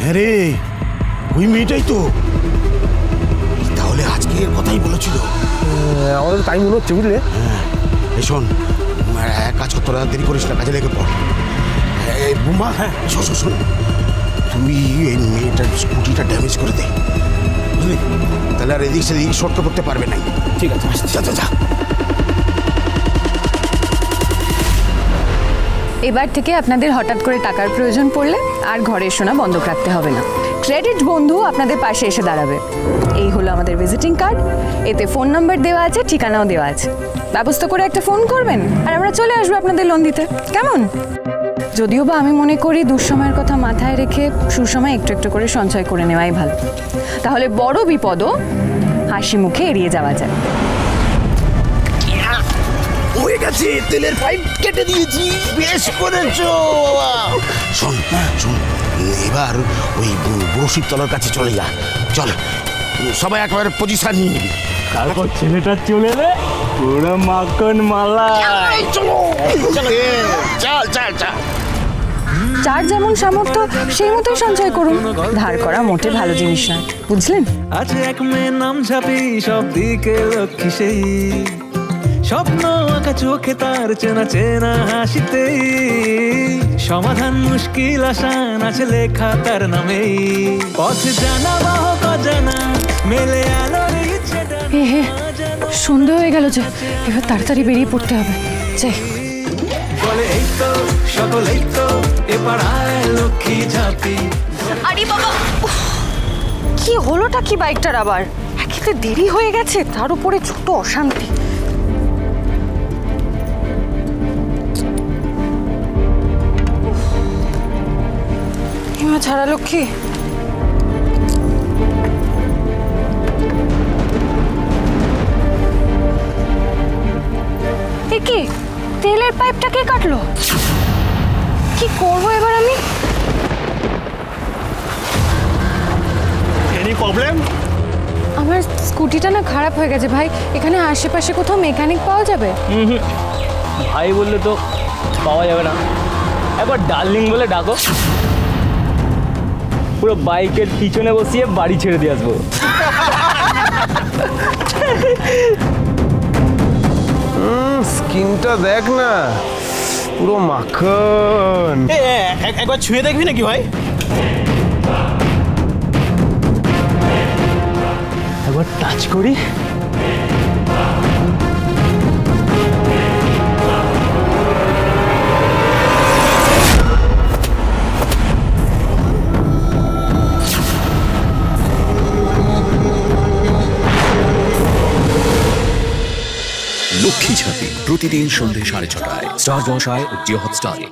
হ্যাঁ রে, ওই মেয়েটাই তো। তাহলে আজকে কথাই বলেছিল। আমাদের টাইম মনে হচ্ছে, বুঝলে? হ্যাঁ, শোন, এক কাজ কর, তোরা দেরি করিস না, কাজে লেগে পড়। বুমা, হ্যাঁ শোন, তুই এই মেয়েটার স্কুটিটা ড্যামেজ করে দে, বুঝলি? তাহলে আর এদিক সেদিক শর্ট করতে পারবে না। ঠিক আছে, যা। এবার থেকে আপনাদের হঠাৎ করে টাকার প্রয়োজন পড়লে আর ঘরের সোনা বন্ধক রাখতে হবে না। ক্রেডিট বন্ধু আপনাদের পাশে এসে দাঁড়াবে। এই হলো আমাদের ভিজিটিং কার্ড, এতে ফোন নাম্বার দেওয়া আছে, ঠিকানাও দেওয়া আছে। ব্যবস্থা করে একটা ফোন করবেন আর আমরা চলে আসবো আপনাদের লোন দিতে, কেমন? যদিও বা আমি মনে করি দুঃসময়ের কথা মাথায় রেখে সুসময় একটু একটু করে সঞ্চয় করে নেওয়াই ভালো, তাহলে বড় বিপদও হাসি মুখে এড়িয়ে যাওয়া যায়। হয়ে গেছে, তেলের পাইপ কেটে দিয়েছি, বেশ করেছো। শোন, এবার ওই বড়শিবতলার কাছে চলে যা। চল, সবাই একেবারে পজিশন নিয়ে নিবি। তারপর ছেলেটা চলে এলে পুরো মাখন মালা। চল। যার যেমন সামর্থ্য সেই মতোই সঞ্চয় করুন। ধার করা মোটে ভালো জিনিস না, বুঝলেন? আছে এক মেয়ে নাম ঝাপি, সব দিকে লক্ষ্মী সেই, স্বপ্ন আঁকা চোখে তার চেনা হাসিতে, সমাধান মুশকিল আসান আছে লেখা তার নামেই, পথ জানা বাহক অজানা মেলে আলোর ইচ্ছে। সন্ধে হয়ে গেল যে, এবার তাড়াতাড়ি বেরিয়ে পড়তে হবে। যাই। বলে এই তো সকলেই তো এ পাড়ায় লক্ষ্মী ঝাপি। আরে বাবা, কি হলোটা কি বাইকটার আবার? একেতে দেরি হয়ে গেছে, তার উপরে ছোট অশান্তি। হিমা ছাড়া লক্ষ্মী, কি তেলের পাইপটা কে কাটলো? কি করবো এবার আমি? Any problem? আমার স্কুটিটা না খারাপ হয়ে গেছে ভাই, এখানে আশেপাশে কোথাও মেকানিক পাওয়া যাবে? ভাই বললে তো পাওয়া যাবে না, একবার ডার্লিং বলে ডাকো, পুরো বাইকের পিছনে বসিয়ে বাড়ি ছেড়ে দিয়ে আসবো। স্কিনটা দেখ না, পুরো মাখন। একবার ছুঁয়ে দেখবি নাকি ভাই? একবার টাচ করি। লক্ষ্মী ঝাঁপি প্রতিদিন সন্ধ্যে 6:30টায় স্টার জলসায় ও জিও হটস্টারে।